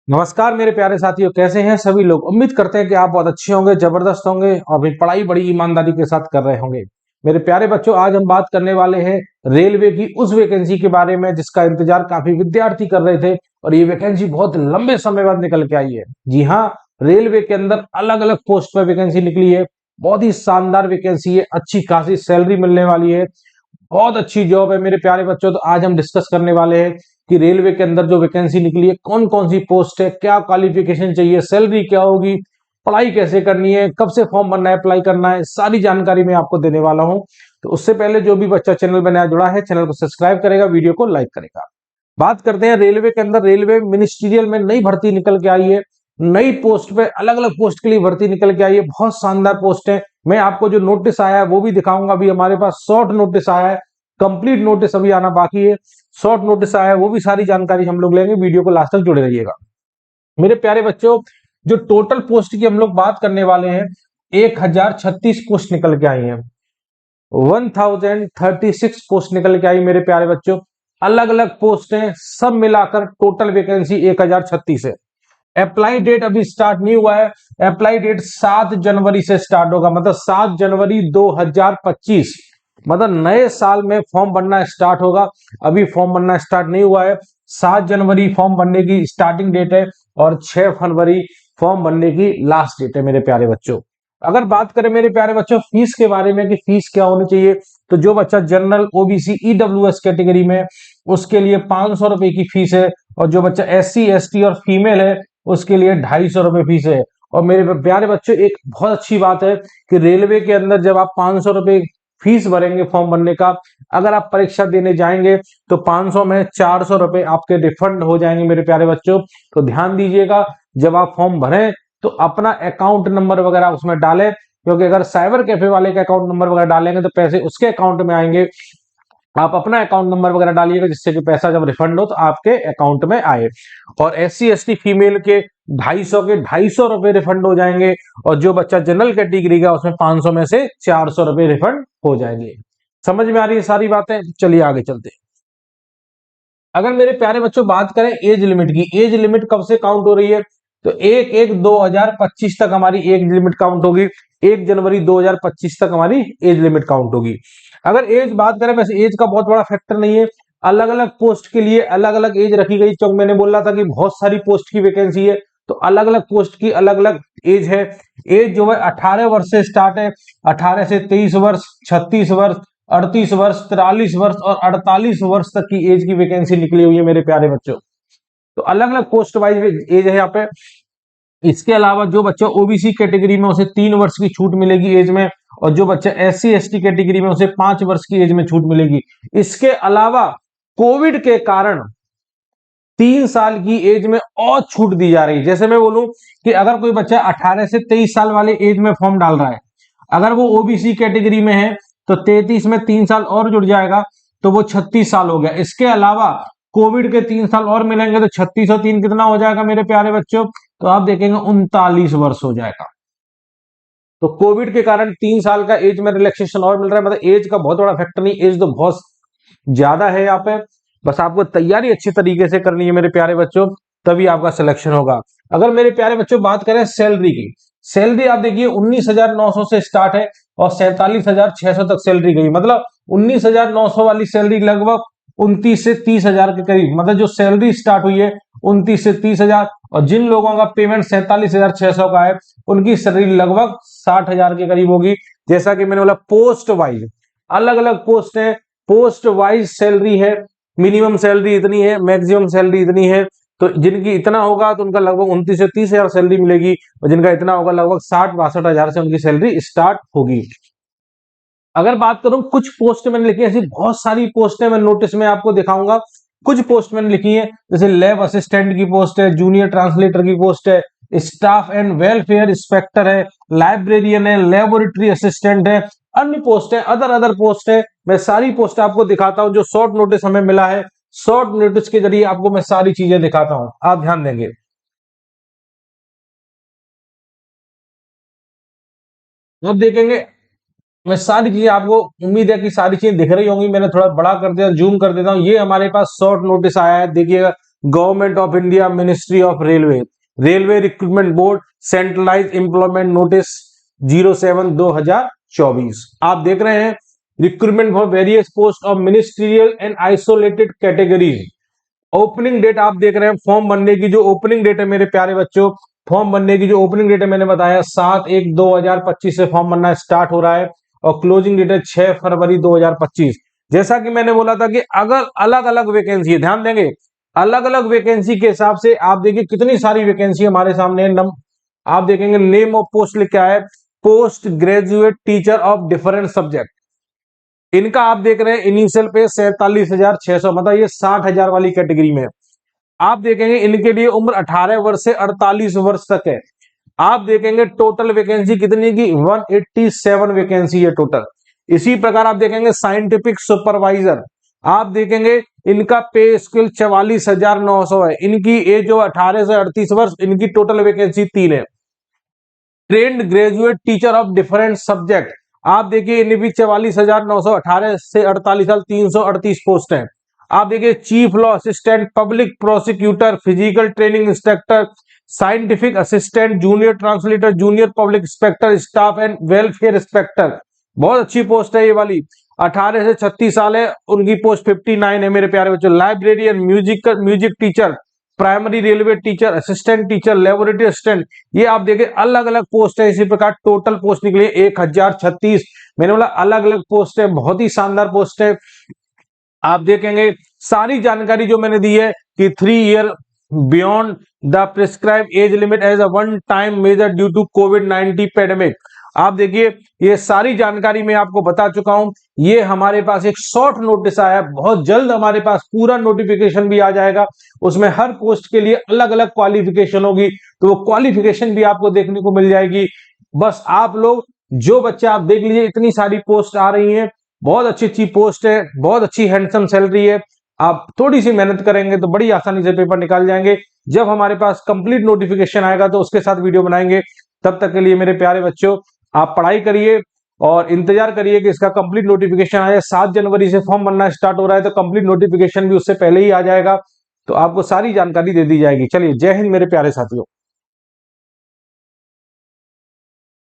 नमस्कार मेरे प्यारे साथियों, कैसे हैं सभी लोग। उम्मीद करते हैं कि आप बहुत अच्छे होंगे, जबरदस्त होंगे और अपनी पढ़ाई बड़ी ईमानदारी के साथ कर रहे होंगे। मेरे प्यारे बच्चों, आज हम बात करने वाले हैं रेलवे की उस वैकेंसी के बारे में जिसका इंतजार काफी विद्यार्थी कर रहे थे और ये वैकेंसी बहुत लंबे समय बाद निकल के आई है। जी हाँ, रेलवे के अंदर अलग अलग पोस्ट पर वैकेंसी निकली है। बहुत ही शानदार वैकेंसी है, अच्छी खासी सैलरी मिलने वाली है, बहुत अच्छी जॉब है मेरे प्यारे बच्चों। तो आज हम डिस्कस करने वाले हैं कि रेलवे के अंदर जो वैकेंसी निकली है, कौन कौन सी पोस्ट है, क्या क्वालिफिकेशन चाहिए, सैलरी क्या होगी, पढ़ाई कैसे करनी है, कब से फॉर्म भरना है, अप्लाई करना है, सारी जानकारी मैं आपको देने वाला हूं। तो उससे पहले जो भी बच्चा चैनल में नया जुड़ा है, चैनल को सब्सक्राइब करेगा, वीडियो को लाइक करेगा। बात करते हैं रेलवे के अंदर। रेलवे मिनिस्ट्रियल में नई भर्ती निकल के आई है, नई पोस्ट पे अलग अलग पोस्ट के लिए भर्ती निकल के आई है। बहुत शानदार पोस्ट है। मैं आपको जो नोटिस आया है वो भी दिखाऊंगा। अभी हमारे पास शॉर्ट नोटिस आया है, कंप्लीट नोटिस अभी आना बाकी है। शॉर्ट नोटिस आया है, वो भी सारी जानकारी हम लोग लेंगे। वीडियो को लास्ट तक जुड़े रहिएगा मेरे प्यारे बच्चों। जो टोटल पोस्ट की हम लोग बात करने वाले हैं, 1036 पोस्ट निकल के आई हैं। 1036 पोस्ट निकल के आई मेरे प्यारे बच्चों। अलग अलग पोस्ट हैं, सब मिलाकर टोटल वैकेंसी 1036 है। अप्लाई डेट अभी स्टार्ट नहीं हुआ है। अप्लाई डेट 7 जनवरी से स्टार्ट होगा, मतलब 7 जनवरी 2025, मतलब नए साल में फॉर्म भरना स्टार्ट होगा। अभी फॉर्म भरना स्टार्ट नहीं हुआ है। 7 जनवरी फॉर्म भरने की स्टार्टिंग डेट है और 6 फरवरी फॉर्म भरने की लास्ट डेट है मेरे प्यारे बच्चों। अगर बात करें मेरे प्यारे बच्चों फीस के बारे में कि फीस क्या होनी चाहिए, तो जो बच्चा जनरल, ओबीसी, ईडब्ल्यूएस कैटेगरी में, उसके लिए 500 रुपए की फीस है। और जो बच्चा एससी, एसटी और फीमेल है, उसके लिए 250 रुपए फीस है। और मेरे प्यारे बच्चों, एक बहुत अच्छी बात है कि रेलवे के अंदर जब आप 500 रुपए फीस भरेंगे फॉर्म भरने का, अगर आप परीक्षा देने जाएंगे तो 500 में 400 रुपए आपके रिफंड हो जाएंगे मेरे प्यारे बच्चों। तो ध्यान दीजिएगा, जब आप फॉर्म भरें तो अपना अकाउंट नंबर वगैरह उसमें डालें, क्योंकि अगर साइबर कैफे वाले का अकाउंट नंबर वगैरह डालेंगे तो पैसे उसके अकाउंट में आएंगे। आप अपना अकाउंट नंबर वगैरह डालिएगा, जिससे कि पैसा जब रिफंड हो तो आपके अकाउंट में आए। और एससी एसटी फीमेल के 250 रुपए रिफंड हो जाएंगे। और जो बच्चा जनरल कैटेगरी का, उसमें 500 में से 400 रुपए रिफंड हो जाएंगे। समझ में आ रही है सारी बातें। चलिए आगे चलते हैं। अगर मेरे प्यारे बच्चों बात करें एज लिमिट की, एज लिमिट कब से काउंट हो रही है, तो 1/1/2025 तक हमारी एज लिमिट काउंट होगी। 1 जनवरी 2025 तक हमारी एज लिमिट काउंट होगी। अगर एज बात करें, वैसे एज का बहुत बड़ा फैक्टर नहीं है। अलग अलग पोस्ट के लिए अलग अलग एज रखी गई, क्योंकि मैंने बोला था कि बहुत सारी पोस्ट की वैकेंसी है, तो अलग अलग पोस्ट की अलग अलग एज है। एज जो है 18 वर्ष से स्टार्ट है। 18 से 23 वर्ष, 36 वर्ष, 38 वर्ष, 43 वर्ष और 48 वर्ष तक की एज की वैकेंसी निकली हुई है मेरे प्यारे बच्चों। तो अलग अलग पोस्ट वाइज एज है यहाँ पे। इसके अलावा जो बच्चा ओबीसी कैटेगरी में, उसे 3 वर्ष की छूट मिलेगी एज में। और जो बच्चा एससी एसटी कैटेगरी में, उसे 5 वर्ष की एज में छूट मिलेगी। इसके अलावा कोविड के कारण 3 साल की एज में और छूट दी जा रही है। जैसे मैं बोलूं कि अगर कोई बच्चा 18 से 23 साल वाले एज में फॉर्म डाल रहा है, अगर वो ओबीसी कैटेगरी में है तो 33 में 3 साल और जुड़ जाएगा, तो वो 36 साल हो गया। इसके अलावा कोविड के 3 साल और मिलेंगे तो 36 और 3 कितना हो जाएगा मेरे प्यारे बच्चों, तो आप देखेंगे 39 वर्ष हो जाएगा। तो कोविड के कारण 3 साल का एज में रिलैक्सेशन और मिल रहा है। मतलब एज का बहुत बड़ा फैक्टर नहीं, एज तो बहुत ज्यादा है यहाँ पे। बस आपको तैयारी अच्छी तरीके से करनी है मेरे प्यारे बच्चों, तभी आपका सिलेक्शन होगा। अगर मेरे प्यारे बच्चों बात करें सैलरी की, सैलरी आप देखिए 19,900 से स्टार्ट है और 47,600 तक सैलरी गई। मतलब 19,900 वाली सैलरी लगभग 29 से 30,000 के करीब, मतलब जो सैलरी स्टार्ट हुई है 29 से 30,000। और जिन लोगों का पेमेंट 47,600 का है, उनकी सैलरी लगभग 60,000 के करीब होगी। जैसा कि मैंने बोला, पोस्ट वाइज अलग अलग पोस्ट है, पोस्ट वाइज सैलरी है। मिनिमम सैलरी इतनी है, मैक्सिमम सैलरी इतनी है। तो जिनकी इतना होगा तो उनका लगभग 29 से 30,000 सैलरी मिलेगी, और जिनका इतना होगा लगभग 60-62,000 से उनकी सैलरी स्टार्ट होगी। अगर बात करूं कुछ पोस्ट मैंने लिखी है, ऐसी बहुत सारी पोस्ट है, मैं नोटिस में आपको दिखाऊंगा। कुछ पोस्ट मैंने लिखी है, जैसे लैब असिस्टेंट की पोस्ट है, जूनियर ट्रांसलेटर की पोस्ट है, स्टाफ एंड वेलफेयर इंस्पेक्टर है, लाइब्रेरियन है, लेबोरेटरी असिस्टेंट है, अन्य पोस्ट है, अदर अदर पोस्ट है। मैं सारी पोस्ट आपको दिखाता हूं। जो शॉर्ट नोटिस हमें मिला है, शॉर्ट नोटिस के जरिए आपको मैं सारी चीजें दिखाता हूं, आप ध्यान देंगे। अब देखेंगे, मैं सारी चीजें आपको, उम्मीद है कि सारी चीजें दिख रही होंगी। मैंने थोड़ा बड़ा कर दिया, जूम कर देता हूं। ये हमारे पास शॉर्ट नोटिस आया है, देखिएगा। Government of India, ministry of railway, railway recruitment board, centralize employment notice 07/2024। आप देख रहे हैं recruitment for various post of ministerial and isolated categories. Opening date आप देख रहे हैं, फॉर्म भरने की जो ओपनिंग डेट है मेरे प्यारे बच्चों, फॉर्म भरने की जो ओपनिंग डेट है मैंने बताया 7/1/2025 से फॉर्म भरना स्टार्ट हो रहा है और क्लोजिंग डेट है 6 फरवरी 2025। जैसा कि मैंने बोला था कि अगर अलग अलग वैकेंसी, ध्यान देंगे अलग अलग वैकेंसी के हिसाब से आप देखिए कितनी सारी वैकेंसी हमारे सामने है। आप देखेंगे नेम ऑफ पोस्ट लिखा है post graduate teacher of different subject. इनका आप देख रहे हैं इनिशियल पे 47,600, मतलब ये 60,000 वाली कैटेगरी में। आप देखेंगे इनके लिए उम्र 18 वर्ष से 48 वर्ष तक है। आप देखेंगे टोटल वैकेंसी कितनी की 187 वैकेंसी है टोटल। इसी प्रकार आप देखेंगे साइंटिफिक सुपरवाइजर, आप देखेंगे इनका पे स्केल 44,900 है। इनकी एज जो 18 से 38 वर्ष, इनकी टोटल वैकेंसी 3 है। Trained graduate teacher of different subject, आप देखिए इन्हें भी 44,900, 18 से 48 साल, 338 पोस्ट है। आप देखिए chief law assistant, public prosecutor, physical training instructor, scientific assistant, junior translator, junior public inspector, staff and welfare inspector. बहुत अच्छी पोस्ट है ये वाली। 18 से 36 साल है, उनकी पोस्ट 59 है मेरे प्यारे बच्चों। Librarian, music teacher, primary railway teacher, assistant teacher, laboratory assistant, ये आप देखें अलग अलग पोस्ट है। इसी प्रकार टोटल पोस्ट निकली 1036। मैंने बोला अलग अलग पोस्ट है, बहुत ही शानदार पोस्ट है। आप देखेंगे सारी जानकारी जो मैंने दी है कि 3 year beyond the prescribe age limit as a one time measure due to COVID nineteen. आप देखिए ये सारी जानकारी मैं आपको बता चुका हूं। ये हमारे पास एक शॉर्ट नोटिस आया है, बहुत जल्द हमारे पास पूरा नोटिफिकेशन भी आ जाएगा। उसमें हर पोस्ट के लिए अलग अलग क्वालिफिकेशन होगी, तो वो क्वालिफिकेशन भी आपको देखने को मिल जाएगी। बस आप लोग जो बच्चे आप देख लीजिए, इतनी सारी पोस्ट आ रही हैं, बहुत अच्छी अच्छी पोस्ट है, बहुत अच्छी हैंडसम सैलरी है। आप थोड़ी सी मेहनत करेंगे तो बड़ी आसानी से पेपर निकाल जाएंगे। जब हमारे पास कंप्लीट नोटिफिकेशन आएगा तो उसके साथ वीडियो बनाएंगे। तब तक के लिए मेरे प्यारे बच्चों आप पढ़ाई करिए और इंतजार करिए कि इसका कंप्लीट नोटिफिकेशन आए। 7 जनवरी से फॉर्म बनना स्टार्ट हो रहा है, तो कंप्लीट नोटिफिकेशन भी उससे पहले ही आ जाएगा, तो आपको सारी जानकारी दे दी जाएगी। चलिए, जय हिंद मेरे प्यारे साथियों।